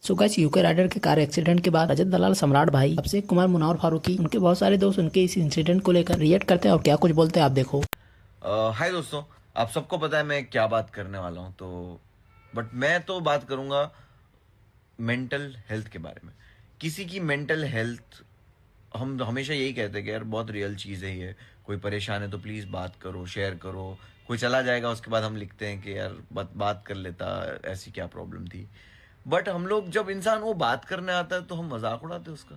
So guys, UK rider के car accident के बाद रजत दलाल सम्राट भाई, अभिषेक कुमार, मुनव्वर फारूकी, उनके बहुत सारे दोस्त उनके इस इंसिडेंट को लेकर रिएक्ट करते हैं और क्या कुछ बोलते हैं आप देखो। हाय दोस्तों, आप सबको पता है मैं क्या बात करने वाला हूँ। बट मैं तो बात करूंगा मेंटल हेल्थ के बारे में। किसी की मेंटल हेल्थ, हम हमेशा यही कहते हैं कि यार बहुत रियल चीज़ है ये। कोई परेशान है तो प्लीज़ बात करो, शेयर करो। कोई चला जाएगा उसके बाद हम लिखते हैं कि यार बात कर लेता, ऐसी क्या प्रॉब्लम थी। बट हम लोग जब इंसान वो बात करने आता है तो हम मजाक उड़ाते हैं उसका।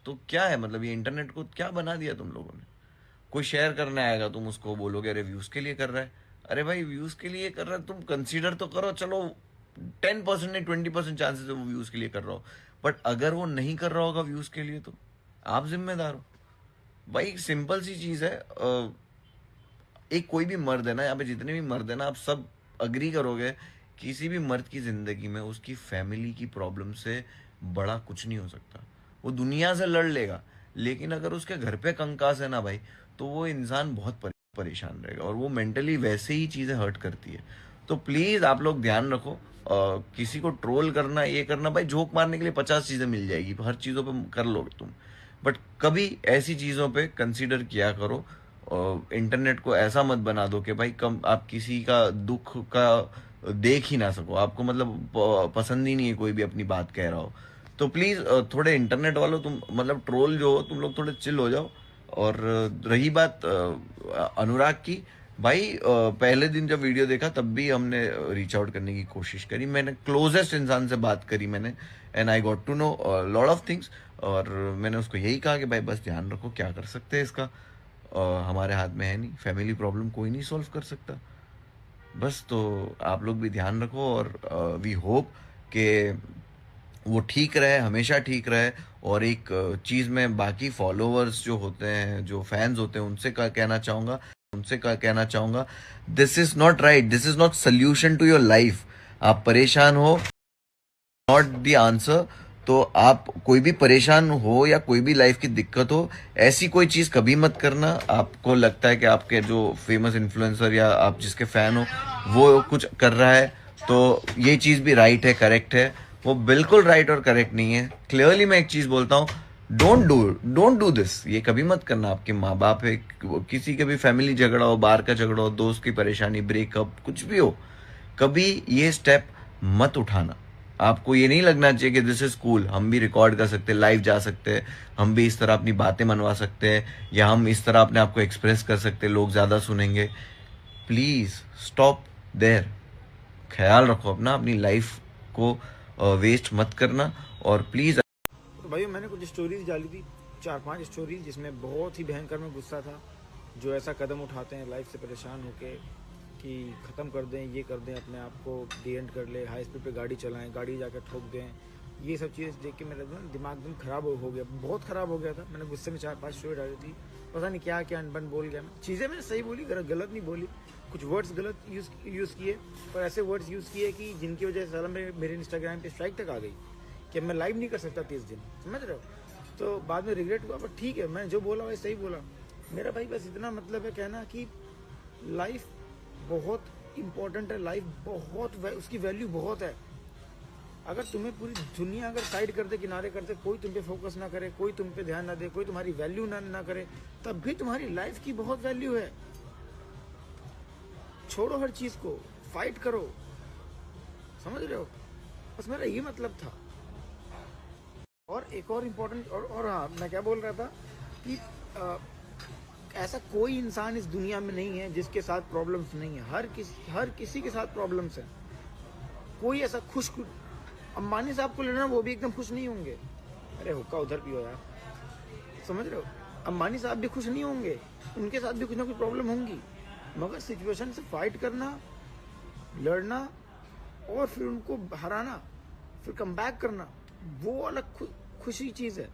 तो क्या है मतलब, ये इंटरनेट को क्या बना दिया तुम लोगों ने। कोई शेयर करने आएगा, तुम उसको बोलोगे अरे व्यूज के लिए कर रहा है। अरे भाई, व्यूज के लिए कर रहा है, तुम कंसीडर तो करो। चलो 10% नहीं 20% चांसेस है वो व्यूज के लिए कर रहा हो। बट अगर वो नहीं कर रहा होगा व्यूज के लिए तो आप जिम्मेदार हो। भाई सिंपल सी चीज है। एक कोई भी मर्द है ना, यहाँ पे जितने भी मर्द है ना, आप सब अग्री करोगे, किसी भी मर्द की जिंदगी में उसकी फैमिली की प्रॉब्लम से बड़ा कुछ नहीं हो सकता। वो दुनिया से लड़ लेगा, लेकिन अगर उसके घर पे कंकास है ना भाई, तो वो इंसान बहुत परेशान रहेगा और वो मेंटली वैसे ही चीजें हर्ट करती है। तो प्लीज आप लोग ध्यान रखो। किसी को ट्रोल करना, ये करना, भाई जोक मारने के लिए 50 चीजें मिल जाएगी, हर चीजों पे कर लोगे तुम। बट कभी ऐसी चीजों पे कंसीडर किया करो। इंटरनेट को ऐसा मत बना दो कि भाई कम आप किसी का दुख का देख ही ना सको। आपको मतलब पसंद ही नहीं है कोई भी अपनी बात कह रहा हो। तो प्लीज थोड़े इंटरनेट वालों, तुम मतलब ट्रोल जो हो तुम लोग, थोड़े चिल हो जाओ। और रही बात अनुराग की, भाई पहले दिन जब वीडियो देखा तब भी हमने रीच आउट करने की कोशिश करी। मैंने क्लोजेस्ट इंसान से बात करी मैंने, and I got to know lot of things. और मैंने उसको यही कहा कि भाई बस ध्यान रखो, क्या कर सकते हैं इसका, हमारे हाथ में है नहीं। फैमिली प्रॉब्लम कोई नहीं सॉल्व कर सकता। बस तो आप लोग भी ध्यान रखो और वी होप कि वो ठीक रहे, हमेशा ठीक रहे। और एक चीज मैं बाकी फॉलोअर्स जो होते हैं, जो फैंस होते हैं, उनसे कहना चाहूंगा, this is not right, this is not solution to your life. आप परेशान हो, नॉट द आंसर। तो आप कोई भी परेशान हो या कोई भी लाइफ की दिक्कत हो, ऐसी कोई चीज कभी मत करना। आपको लगता है कि आपके जो फेमस इन्फ्लुएंसर या आप जिसके फैन हो वो कुछ कर रहा है, तो ये चीज भी राइट है, करेक्ट है। वो बिल्कुल राइट और करेक्ट नहीं है। क्लियरली मैं एक चीज बोलता हूँ, डोंट डू दिस। ये कभी मत करना। आपके माँ बाप है, किसी के भी फैमिली झगड़ा हो, बाहर का झगड़ा हो, दोस्त की परेशानी, ब्रेकअप, कुछ भी हो, कभी ये स्टेप मत उठाना। आपको ये नहीं लगना चाहिए कि दिस इज कूल, हम भी रिकॉर्ड कर सकते हैं, लाइव जा सकते हैं, हम भी इस तरह अपनी बातें मनवा सकते हैं, या हम इस तरह अपने आप को एक्सप्रेस कर सकते हैं, लोग ज्यादा सुनेंगे। Please stop there. ख्याल रखो अपना, अपनी लाइफ को वेस्ट मत करना। और प्लीज तो भाई मैंने कुछ स्टोरीज डाली थी, 4-5 स्टोरीज, जिसमें बहुत ही भयंकर में गुस्सा था। जो ऐसा कदम उठाते हैं लाइफ से परेशान होके कि ख़त्म कर दें, ये कर दें, अपने आप को डी एंड कर ले, हाई स्पीड पे गाड़ी चलाएं, गाड़ी जाकर ठोक दें। ये सब चीज़ देख के मेरा दिमाग एकदम ख़राब हो गया, बहुत ख़राब हो गया था। मैंने गुस्से में 4-5 स्टोरी डाली थी, पता नहीं क्या क्या अनबन बोल गया मैं। चीज़ें मैंने सही बोली, गलत नहीं बोली। कुछ वर्ड्स गलत यूज़ किए, पर ऐसे वर्ड्स यूज़ किए कि जिनकी वजह से साला मेरे इंस्टाग्राम पे स्ट्राइक तक आ गई कि मैं लाइव नहीं कर सकता 30 दिन, समझ रहे हो। तो बाद में रिग्रेट हुआ, पर ठीक है, मैं जो बोला वही सही बोला। मेरा भाई बस इतना मतलब है कहना कि लाइफ बहुत इम्पोर्टेंट है, लाइफ बहुत उसकी वैल्यू बहुत है। अगर तुम्हें पूरी दुनिया अगर साइड कर दे, किनारे कर दे, कोई तुम पे फोकस ना करे, कोई तुम पे ध्यान ना दे, कोई तुम्हारी वैल्यू ना करे, तब भी तुम्हारी लाइफ की बहुत वैल्यू है। छोड़ो हर चीज को, फाइट करो, समझ रहे हो। बस मेरा ये मतलब था। और एक और इम्पोर्टेंट, और हाँ, मैं क्या बोल रहा था कि ऐसा कोई इंसान इस दुनिया में नहीं है जिसके साथ प्रॉब्लम्स नहीं है। हर किसी के साथ प्रॉब्लम्स हैं। कोई ऐसा खुश, अंबानी साहब को लेना, वो भी एकदम खुश नहीं होंगे। अरे हुक्का उधर पियो यार, समझ रहे हो। अंबानी साहब भी खुश नहीं होंगे, उनके साथ भी कुछ ना कुछ प्रॉब्लम होंगी। मगर सिचुएशन से फाइट करना, लड़ना, और फिर उनको हराना, फिर कम बैक करना, वो अलग खुशी चीज़ है।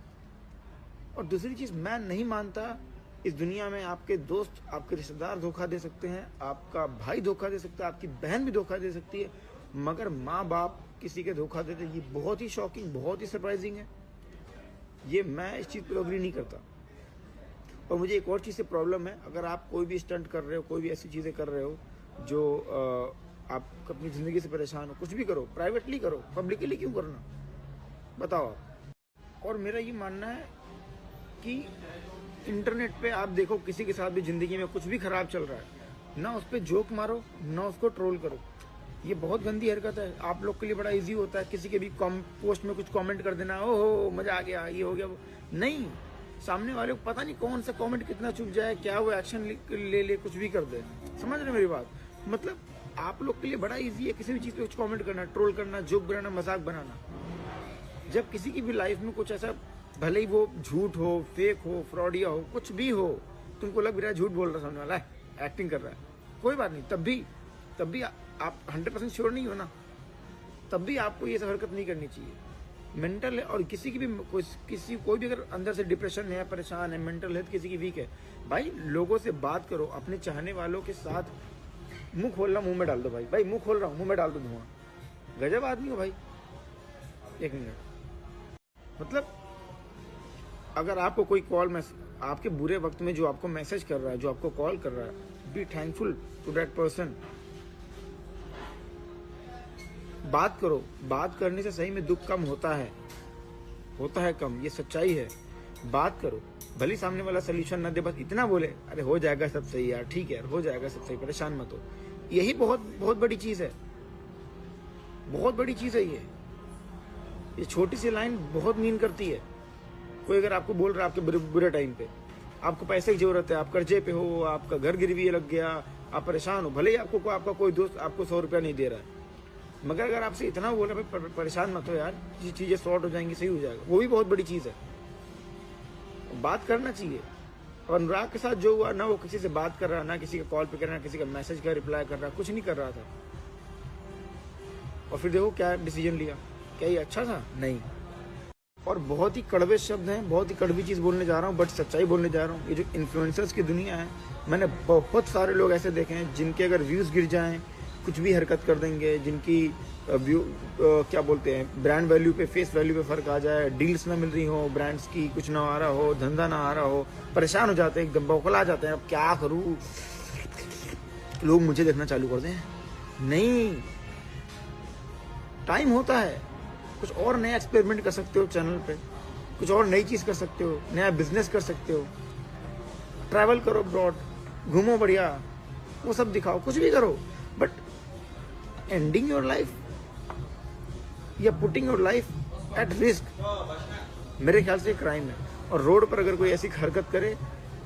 और दूसरी चीज़, मैं नहीं मानता इस दुनिया में आपके दोस्त, आपके रिश्तेदार धोखा दे सकते हैं, आपका भाई धोखा दे सकता है, आपकी बहन भी धोखा दे सकती है, मगर माँ बाप किसी के धोखा देते, ये बहुत ही शॉकिंग, बहुत ही सरप्राइजिंग है। ये मैं इस चीज़ पर अग्री नहीं करता। और मुझे एक और चीज़ से प्रॉब्लम है, अगर आप कोई भी स्टंट कर रहे हो, कोई भी ऐसी चीज़ें कर रहे हो जो आप अपनी ज़िंदगी से परेशान हो, कुछ भी करो, प्राइवेटली करो, पब्लिकली क्यों करना। बताओ आप। और मेरा ये मानना है कि इंटरनेट पे आप देखो किसी के साथ भी जिंदगी में कुछ भी खराब चल रहा है, ना उस पर जोक मारो ना उसको ट्रोल करो। ये बहुत गंदी हरकत है। आप लोग के लिए बड़ा इजी होता है किसी के भी पोस्ट में कुछ कमेंट कर देना, ओहो मजा आ गया, ये हो गया वो। नहीं, सामने वाले को पता नहीं कौन सा कमेंट कितना चुप जाए, क्या वो एक्शन ले कुछ भी कर दे। समझ रहे मेरी बात? मतलब आप लोग के लिए बड़ा इजी है किसी भी चीज पे कुछ कमेंट करना, ट्रोल करना, जोक बनाना, मजाक बनाना। जब किसी की भी लाइफ में कुछ ऐसा, भले ही वो झूठ हो, फेक हो, फ्रॉडिया हो, कुछ भी हो, तुमको लग भी रहा है झूठ बोल रहा है सामने वाला है, एक्टिंग कर रहा है, कोई बात नहीं, तब भी आप 100% श्योर नहीं हो ना, तब भी आपको ये सब हरकत नहीं करनी चाहिए। मेंटल है, और किसी की भी कोई भी अगर अंदर से डिप्रेशन है, परेशान है, मेंटल हेल्थ किसी की वीक है, भाई लोगों से बात करो, अपने चाहने वालों के साथ। मुंह खोलना मुंह में डाल दो भाई मुंह खोल रहा हूँ, मुंह में डाल दो धुआं। गजब आदमी हो भाई। एक मिनट, मतलब अगर आपको कोई कॉल आपके बुरे वक्त में जो आपको मैसेज कर रहा है, जो आपको कॉल कर रहा है, be thankful to that person. बात करो, बात करने से सही में दुख कम होता है कम, ये सच्चाई है। बात करो, भले सामने वाला सोल्यूशन न दे, बस इतना बोले, अरे हो जाएगा सब सही यार, ठीक है यार, हो जाएगा सब सही, परेशान मत हो। यही बहुत बहुत बड़ी चीज है, बहुत बड़ी चीज है ये छोटी सी लाइन बहुत मीन करती है। कोई अगर आपको बोल रहा है आपके बुरे टाइम पे, आपको पैसे की जरूरत है, आप कर्जे पे हो, आपका घर गिरवी लग गया, आप परेशान हो, भले ही आपका कोई दोस्त आपको 100 रुपया नहीं दे रहा है, मगर अगर आपसे इतना बोला भाई परेशान मत हो यार, ये चीजें सॉर्ट हो जाएंगी, सही हो जाएगा, वो भी बहुत बड़ी चीज है। बात करना चाहिए। और अनुराग के साथ जो हुआ ना, वो किसी से बात कर रहा, ना किसी का कॉल पे कर रहा, ना किसी का मैसेज का रिप्लाई कर रहा, कुछ नहीं कर रहा था, और फिर देखो क्या डिसीजन लिया। क्या ये अच्छा था? नहीं। और बहुत ही कड़वे शब्द हैं, बहुत ही कड़वी चीज बोलने जा रहा हूँ, बट सच्चाई बोलने जा रहा हूँ। ये जो इन्फ्लुएंसर्स की दुनिया है, मैंने बहुत सारे लोग ऐसे देखे हैं जिनके अगर व्यूज गिर जाएं, कुछ भी हरकत कर देंगे, जिनकी क्या बोलते हैं, ब्रांड वैल्यू पे, फेस वैल्यू पे फर्क आ जाए, डील्स ना मिल रही हो, ब्रांड्स की कुछ ना आ रहा हो, धंधा ना आ रहा हो, परेशान हो जाते हैं, एकदम बौखला जाते हैं, अब क्या करूँ, लोग मुझे देखना चालू कर दें। नहीं, टाइम होता है, कुछ और नया एक्सपेरिमेंट कर सकते हो चैनल पे, कुछ और नई चीज कर सकते हो, नया बिजनेस कर सकते हो, ट्रैवल करो अब्रॉड, घूमो बढ़िया, वो सब दिखाओ, कुछ भी करो, बट एंडिंग योर लाइफ या putting your life at risk मेरे ख्याल से क्राइम है। और रोड पर अगर कोई ऐसी हरकत करे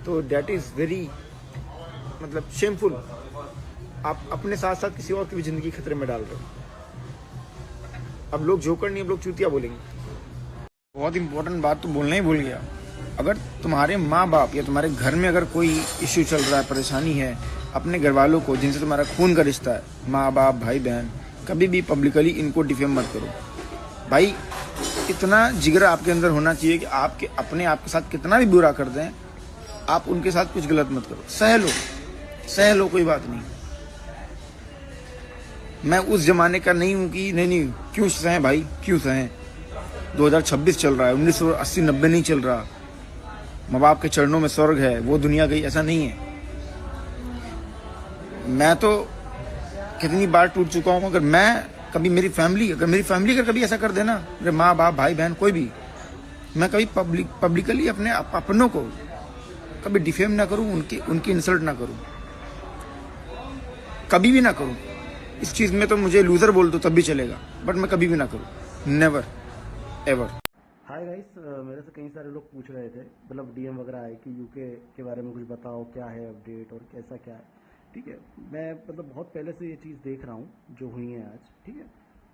तो दैट इज वेरी, मतलब शेमफुल। आप अपने साथ साथ किसी और की भी जिंदगी खतरे में डाल रहे हो। अब लोग जोकर नहीं, अब लोग चूतिया बोलेंगे। बहुत इंपॉर्टेंट बात तो बोलना ही भूल गया, अगर तुम्हारे माँ बाप या तुम्हारे घर में अगर कोई इश्यू चल रहा है, परेशानी है, अपने घर वालों को जिनसे तुम्हारा खून का रिश्ता है, माँ बाप, भाई बहन, कभी भी पब्लिकली इनको डिफेम मत करो। भाई इतना जिगरा आपके अंदर होना चाहिए कि आपके अपने आप के साथ कितना भी बुरा कर दें, आप उनके साथ कुछ गलत मत करो, सह लो, कोई बात नहीं। मैं उस जमाने का नहीं हूं कि नहीं क्यों सहें भाई, क्यों सहें। 2026 चल रहा है, 1980-90 नहीं चल रहा। माँ बाप के चरणों में स्वर्ग है, वो दुनिया गई, ऐसा नहीं है। मैं तो कितनी बार टूट चुका हूँ, अगर मेरी फैमिली अगर कभी ऐसा कर देना, मेरे माँ बाप, भाई बहन, कोई भी, मैं कभी पब्लिकली अपने अपनों को कभी डिफेम ना करूँ, उनकी इंसल्ट ना करूँ, कभी भी ना करूँ। इस चीज में तो मुझे लूजर बोल दो तब भी चलेगा, बट मैं कभी भी ना करूँ, नेवर एवर। हाय गाइस, मेरे से कई सारे लोग पूछ रहे थे, मतलब डीएम वगैरह आए कि यूके के बारे में कुछ बताओ, क्या है अपडेट और कैसा क्या है। ठीक है, मैं मतलब बहुत पहले से ये चीज़ देख रहा हूँ जो हुई है आज। ठीक है,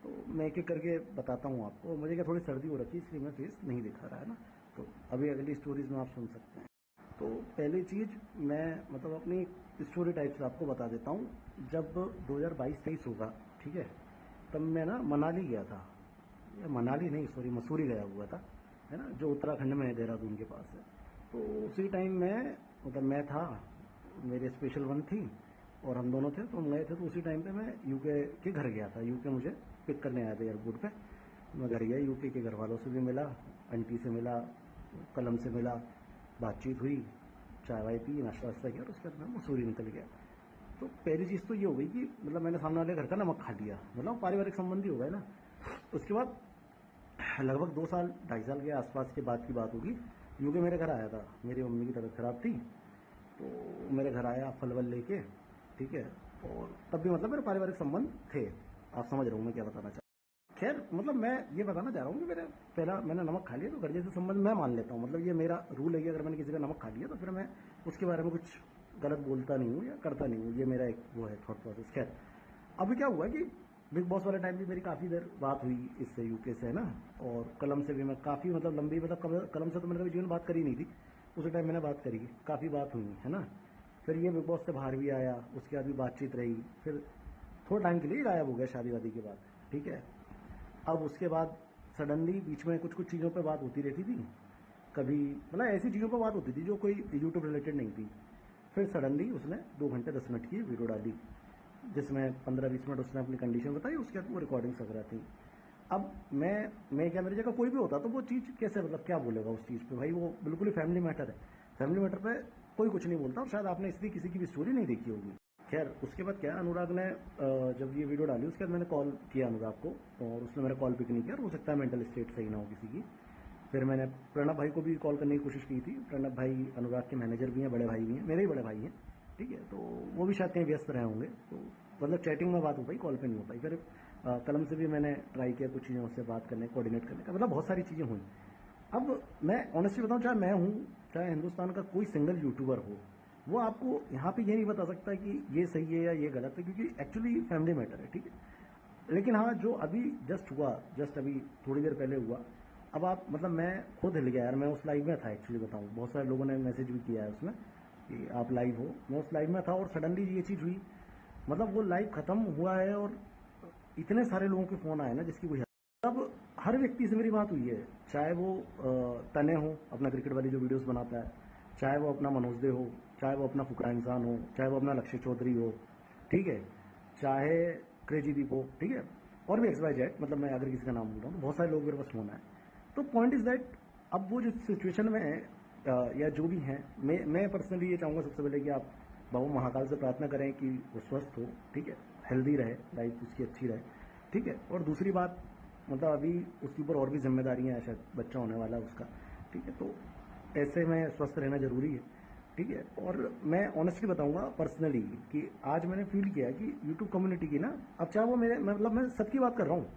तो मैं एक एक करके बताता हूँ आपको। मुझे क्या थोड़ी सर्दी हो रखी है, इसलिए मैं फेस नहीं दिखा रहा है ना, तो अभी अगली स्टोरीज में आप सुन सकते हैं। तो पहली चीज़ मैं मतलब अपनी स्टोरी टाइप से आपको बता देता हूँ। जब 2022-23 होगा, ठीक है, तब मैं ना मनाली गया था, या मनाली नहीं सॉरी मसूरी गया हुआ था, है ना, जो उत्तराखंड में है, देहरादून के पास है। तो उसी टाइम मैं था, मेरे स्पेशल वन थी और हम दोनों थे, तो हम गए थे। तो उसी टाइम पे मैं यूके के घर गया था, यूके मुझे पिक करने आया था एयरपोर्ट पे। मैं घर गया, यूके के घर वालों से भी मिला, आंटी से मिला, कलम से मिला, बातचीत हुई, चाय वाय पी, नाश्ता वास्ता किया, और उसके बाद मैं मसूरी निकल गया। तो पहली चीज़ तो ये हो गई कि मतलब मैंने सामने वाले घर का नमक खा लिया, मतलब पारिवारिक संबंधी हो गए ना। उसके बाद लगभग 2 साल 2.5 साल के आसपास के बाद की बात होगी। यूके मेरे घर आया था, मेरी मम्मी की तबीयत ख़राब थी तो मेरे घर आया फल वल लेके, ठीक है। और तब भी मतलब मेरे पारिवारिक संबंध थे, आप समझ रहे हो मैं क्या बताना चाहता हूँ। खैर मतलब मैं ये बताना चाह रहा हूँ कि मैंने नमक खा लिया तो घर जैसे संबंध मैं मान लेता हूँ। मतलब ये मेरा रूल है कि अगर मैंने किसी का नमक खा लिया तो फिर मैं उसके बारे में कुछ गलत बोलता नहीं हूँ या करता नहीं हूँ। ये मेरा एक वो है थॉट प्रोसेस। खैर अभी क्या हुआ कि बिग बॉस वाले टाइम भी मेरी काफ़ी देर बात हुई इससे, यूके से, है ना। और कलम से भी मैं काफ़ी मतलब लंबी, मतलब कलम से तो मैंने कभी जीवन बात करी नहीं थी, उसी टाइम मैंने बात करी, काफ़ी बात हुई, है ना। फिर ये बिग बॉस से बाहर भी आया, उसके बाद भी बातचीत रही, फिर थोड़ा टाइम के लिए गायब हो गया शादी वादी के बाद, ठीक है। अब उसके बाद सडनली बीच में कुछ चीज़ों पे बात होती रहती थी, कभी मतलब ऐसी चीज़ों पर बात होती थी जो कोई यूट्यूब रिलेटेड नहीं थी। फिर सडनली उसने 2 घंटे 10 मिनट की वीडियो डाली जिसमें 15-20 मिनट उसने अपनी कंडीशन बताई, उसके बाद वो रिकॉर्डिंग्स वगैरह थी। अब मैं क्या, मेरी जगह कोई भी होता तो वो चीज़ कैसे, मतलब क्या बोलेगा उस चीज़ पे, भाई वो बिल्कुल ही फैमिली मैटर है, फैमिली मैटर पे कोई कुछ नहीं बोलता। और शायद आपने इसलिए किसी की भी स्टोरी नहीं देखी होगी। खैर उसके बाद क्या, अनुराग ने जब ये वीडियो डाली उसके बाद मैंने कॉल किया अनुराग को, और उसने मेरा कॉल पिक नहीं किया, और हो सकता है मेंटल स्टेट सही ना हो किसी की। फिर मैंने प्रणब भाई को भी कॉल करने की कोशिश की थी। प्रणब भाई अनुराग के मैनेजर भी हैं, बड़े भाई भी हैं, मेरे ही बड़े भाई हैं, ठीक है। तो वो भी शायद कहीं व्यस्त रहे होंगे, तो मतलब चैटिंग में बात हो पाई, कॉल पे नहीं हो पाई। फिर कलम से भी मैंने ट्राई किया कुछ चीज़ों से बात करने, कोऑर्डिनेट करने का, मतलब बहुत सारी चीज़ें हुई। अब मैं ऑनेस्टली बताऊं, चाहे मैं हूं, चाहे हिंदुस्तान का कोई सिंगल यूट्यूबर हो, वो आपको यहाँ पे ये नहीं बता सकता कि ये सही है या ये गलत है, क्योंकि एक्चुअली फैमिली मैटर है, ठीक है। लेकिन हाँ, जो अभी जस्ट अभी थोड़ी देर पहले हुआ, अब आप मतलब मैं खुद हिल गया यार। मैं उस लाइव में था एक्चुअली, बताऊँ, बहुत सारे लोगों ने मैसेज भी किया है उसमें कि आप लाइव हो, मैं उस लाइव में था और सडनली ये चीज़ हुई। मतलब वो लाइव खत्म हुआ है और इतने सारे लोगों के फ़ोन आए ना जिसकी कोई, अब हर व्यक्ति से मेरी बात हुई है, चाहे वो तने हो, अपना क्रिकेट वाली जो वीडियोस बनाता है, चाहे वो अपना मनोज दे हो, चाहे वो अपना फुकरा इंसान हो, चाहे वो अपना लक्ष्य चौधरी हो, ठीक है, चाहे क्रेजी दीप हो, ठीक है, और भी XYZ, मतलब मैं अगर किसी का नाम बोल रहा हूँ तो बहुत सारे लोग मेरे पास फोन आए। तो पॉइंट इज दैट, अब वो जिस सिचुएशन में है या जो भी हैं, मैं पर्सनली ये चाहूँगा सबसे पहले कि आप बाबा महाकाल से प्रार्थना करें कि वो स्वस्थ हो, ठीक है, हेल्दी रहे, लाइफ उसकी अच्छी रहे, ठीक है। और दूसरी बात, मतलब अभी उसके ऊपर और भी जिम्मेदारियां हैं, शायद बच्चा होने वाला है उसका, ठीक है। तो ऐसे में स्वस्थ रहना जरूरी है, ठीक है। और मैं ऑनेस्टली बताऊंगा पर्सनली कि आज मैंने फील किया कि यूट्यूब कम्युनिटी की ना, अब चाहे वो मेरे, मतलब मैं सबकी बात कर रहा हूँ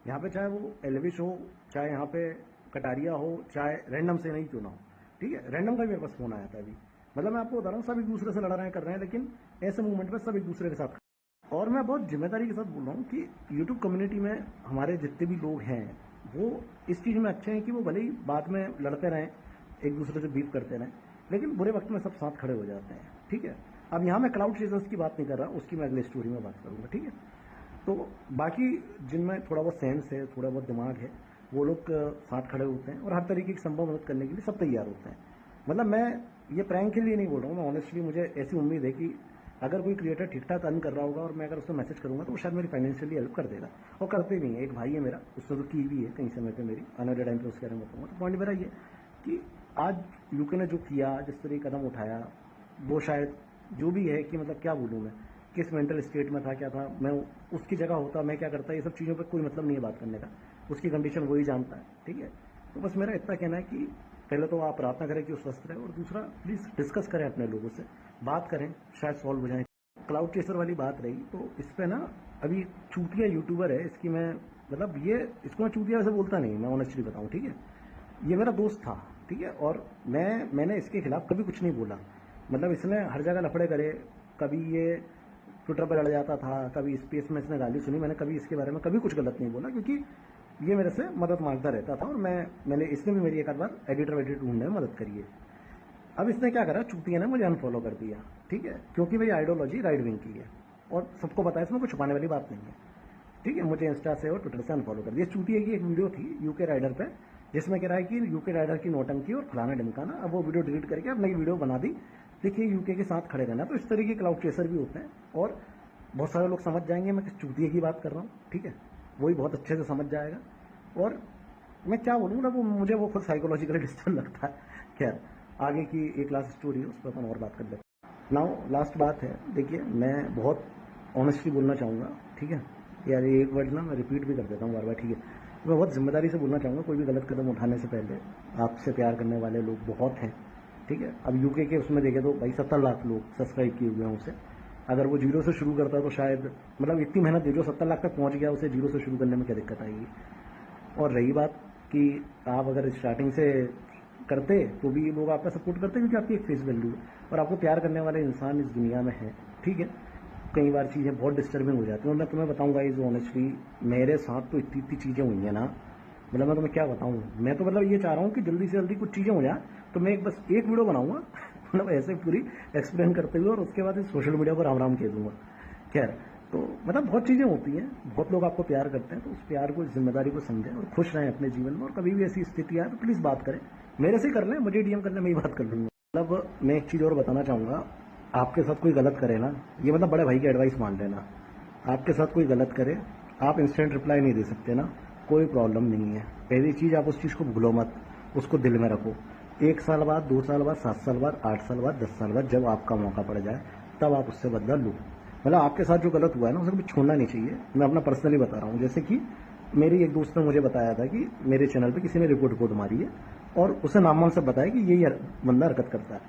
यहाँ पे, चाहे वो एलविश हो, चाहे यहाँ पे कटारिया हो, चाहे रैंडम से नहीं क्यों ना हो, ठीक है। रैंडम का भी मेरे पास फोन आया था अभी, मतलब मैं आपको बता रहा हूँ, सब एक दूसरे से लड़ रहे हैं, कर रहे हैं, लेकिन ऐसे मूवमेंट में सब एक दूसरे के साथ। और मैं बहुत जिम्मेदारी के साथ बोल रहा हूँ कि यूट्यूब कम्युनिटी में हमारे जितने भी लोग हैं वो इस चीज़ में अच्छे हैं कि वो भले ही बाद में लड़ते रहें, एक दूसरे से बीफ करते रहें, लेकिन बुरे वक्त में सब साथ खड़े हो जाते हैं, ठीक है। अब यहाँ मैं क्लाउड चेजर्स की बात नहीं कर रहा, उसकी मैं अगले स्टोरी में बात करूँगा, ठीक है। तो बाकी जिनमें थोड़ा बहुत सेंस है, थोड़ा बहुत दिमाग है, वो लोग साथ खड़े होते हैं और हर तरीके की संभव मदद करने के लिए सब तैयार होते हैं। मतलब मैं ये प्रैंक के लिए नहीं बोल रहा हूँ, मैं ऑनेस्टली मुझे ऐसी उम्मीद है कि अगर कोई क्रिएटर ठीक ठाक अर्न कर रहा होगा और मैं अगर उसको मैसेज करूंगा तो वो शायद मेरी फाइनेंशियली हेल्प कर देगा, और करते भी है। एक भाई है मेरा, उसने तो की भी है कहीं समय पे मेरी, आने वाले टाइम पे उसके बारे में बताऊंगा। तो पॉइंट मेरा ये कि आज यूके ने जो किया, जिस तरह कदम उठाया, वो शायद जो भी है कि मतलब क्या बोलूँ मैं, किस मेंटल स्टेट में था, क्या था, मैं उसकी जगह होता मैं क्या करता, ये सब चीज़ों पर कोई मतलब नहीं है बात करने का, उसकी कंडीशन वही जानता है, ठीक है। तो बस मेरा इतना कहना है कि पहले तो आप प्रार्थना करें कि वो स्वस्थ रहे, और दूसरा प्लीज़ डिस्कस करें अपने लोगों से, बात करें, शायद सॉल्व हो जाए। क्लाउड चेसर वाली बात रही, तो इस पर ना अभी चूतिया यूट्यूबर है, इसकी मैं मतलब ये इसको मैं चूतिया वैसे बोलता नहीं, मैं ऑनेस्टली बताऊँ, ठीक है। ये मेरा दोस्त था, ठीक है, और मैंने इसके खिलाफ कभी कुछ नहीं बोला। मतलब इसने हर जगह लफड़े करे, कभी ये ट्विटर पर लड़ जाता था, कभी स्पेस में इसने गाली सुनी, मैंने कभी इसके बारे में कभी कुछ गलत नहीं बोला, क्योंकि ये मेरे से मदद मांगता रहता था, और मैंने इसने भी मेरी एक आध बार एडिटर ढूंढने में मदद करी है। अब इसने क्या करा, चूतिया ने मुझे अनफॉलो कर दिया, ठीक है, क्योंकि भाई आइडियोलॉजी राइट विंग की है, और सबको पता है, इसमें कुछ छुपाने वाली बात नहीं है, ठीक है। मुझे इंस्टा से और ट्विटर से अनफॉलो कर दिया। चूतिया की एक वीडियो थी यूके राइडर पे, जिसमें कह रहा है कि यूके राइडर की नौटंकी और फलाना ढिमकाना। अब वो वीडियो डिलीट करके अब नई वीडियो बना दी, देखिए यूके के साथ खड़े रहना। तो इस तरीके के क्लाउड चेसर भी होते हैं, और बहुत सारे लोग समझ जाएंगे मैं किस चूतिया की बात कर रहा हूँ, ठीक है, वही बहुत अच्छे से समझ जाएगा। और मैं क्या बोलूँ ना, वो मुझे वो खुद साइकोलॉजिकली डिस्टर्ब लगता है। खैर आगे की एक लास्ट स्टोरी है, उस पर अपन और बात कर लेते हैं। नाउ लास्ट बात है, देखिए मैं बहुत ऑनेस्टली बोलना चाहूँगा, ठीक है यार, ये एक वर्ड ना मैं रिपीट भी कर देता हूँ बार बार, ठीक है। मैं बहुत जिम्मेदारी से बोलना चाहूँगा, कोई भी गलत कदम उठाने से पहले आपसे प्यार करने वाले लोग बहुत हैं, ठीक है। अब यूके के उसमें देखें तो भाई 70 लाख लोग सब्सक्राइब किए हुए हैं उसे। अगर वो जीरो से शुरू करता तो शायद मतलब इतनी मेहनत जो 70 लाख तक पहुंच गया, उसे जीरो से शुरू करने में क्या दिक्कत आएगी। और रही बात कि आप अगर स्टार्टिंग से करते तो भी लोग आपका सपोर्ट करते, क्योंकि आपकी एक फेस वैल्यू है और आपको प्यार करने वाले इंसान इस दुनिया में है, ठीक है। कई बार चीज़ें बहुत डिस्टर्बिंग हो जाती हैं, और मैं तुम्हें बताऊंगा इज ऑनेस्टली मेरे साथ तो इतनी इतनी चीज़ें हुई हैं ना, मतलब मैं तुम्हें क्या बताऊं। मैं तो मतलब ये चाह रहा हूँ कि जल्दी से जल्दी कुछ चीज़ें हो जाए तो मैं बस एक वीडियो बनाऊंगा मतलब ऐसे पूरी एक्सप्लेन करते हुए, और उसके बाद सोशल मीडिया पर राम राम कह दूंगा। खैर, तो मतलब बहुत चीज़ें होती हैं, बहुत लोग आपको प्यार करते हैं, तो उस प्यार को, इस जिम्मेदारी को समझें और खुश रहें अपने जीवन में। और कभी भी ऐसी स्थिति आए तो प्लीज़ बात करें, मेरे से कर लें, मुझे डीएम करने में ही बात कर लूँगा। मतलब मैं एक चीज़ और बताना चाहूँगा, आपके साथ कोई गलत करे ना, ये मतलब बड़े भाई की एडवाइस मान लेना, आपके साथ कोई गलत करे, आप इंस्टेंट रिप्लाई नहीं दे सकते ना, कोई प्रॉब्लम नहीं है। पहली चीज़, आप उस चीज़ को भूलो मत, उसको दिल में रखो। 1 साल बाद, 2 साल बाद, 7 साल बाद, 8 साल बाद, 10 साल बाद, जब आपका मौका पड़ जाए तब आप उससे बदला लो। मतलब आपके साथ जो गलत हुआ है ना, उसे कभी छोड़ना नहीं चाहिए। मैं अपना पर्सनली बता रहा हूँ, जैसे कि मेरी एक दोस्त ने मुझे बताया था कि मेरे चैनल पे किसी ने रिपोर्ट मारी है और उसे नाम से बताया कि ये बंदा हरकत करता है।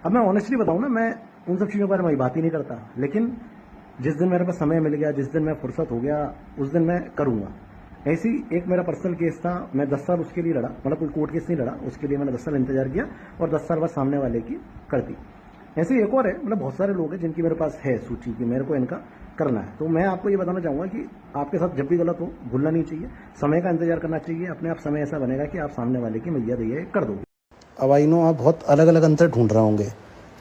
अब मैं ऑनेस्टली बताऊँ ना, मैं उन सब चीज़ों के बारे में बात ही नहीं करता, लेकिन जिस दिन मेरे पास समय मिल गया, जिस दिन मैं फुर्सत हो गया, उस दिन मैं करूँगा। ऐसी एक मेरा पर्सनल केस था, मैं 10 साल उसके लिए लड़ा, मतलब कोई कोर्ट केस नहीं लड़ा, उसके लिए मैंने 10 साल इंतजार किया और 10 साल बाद सामने वाले की कर दी। ऐसे एक और है, मतलब बहुत सारे लोग हैं जिनकी मेरे पास है सूची की, मेरे को इनका करना है। तो मैं आपको ये बताना चाहूँगा कि आपके साथ जब भी गलत हो, भूलना नहीं चाहिए, समय का इंतजार करना चाहिए। अपने आप समय ऐसा बनेगा कि आप सामने वाले की मैया दैया कर दोगे। अब आई नो आप बहुत अलग अलग अंतर ढूंढ रहे होंगे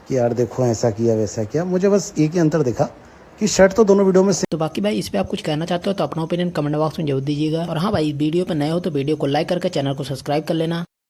कि यार देखो ऐसा किया वैसा किया, मुझे बस एक ही अंतर दिखा कि शर्ट तो दोनों वीडियो में तो बाकी भाई इस पे आप कुछ कहना चाहते हो तो अपना ओपिनियन कमेंट बॉक्स में जरूर दीजिएगा। और हाँ भाई, वीडियो पे नए हो तो वीडियो को लाइक करके चैनल को सब्सक्राइब कर लेना।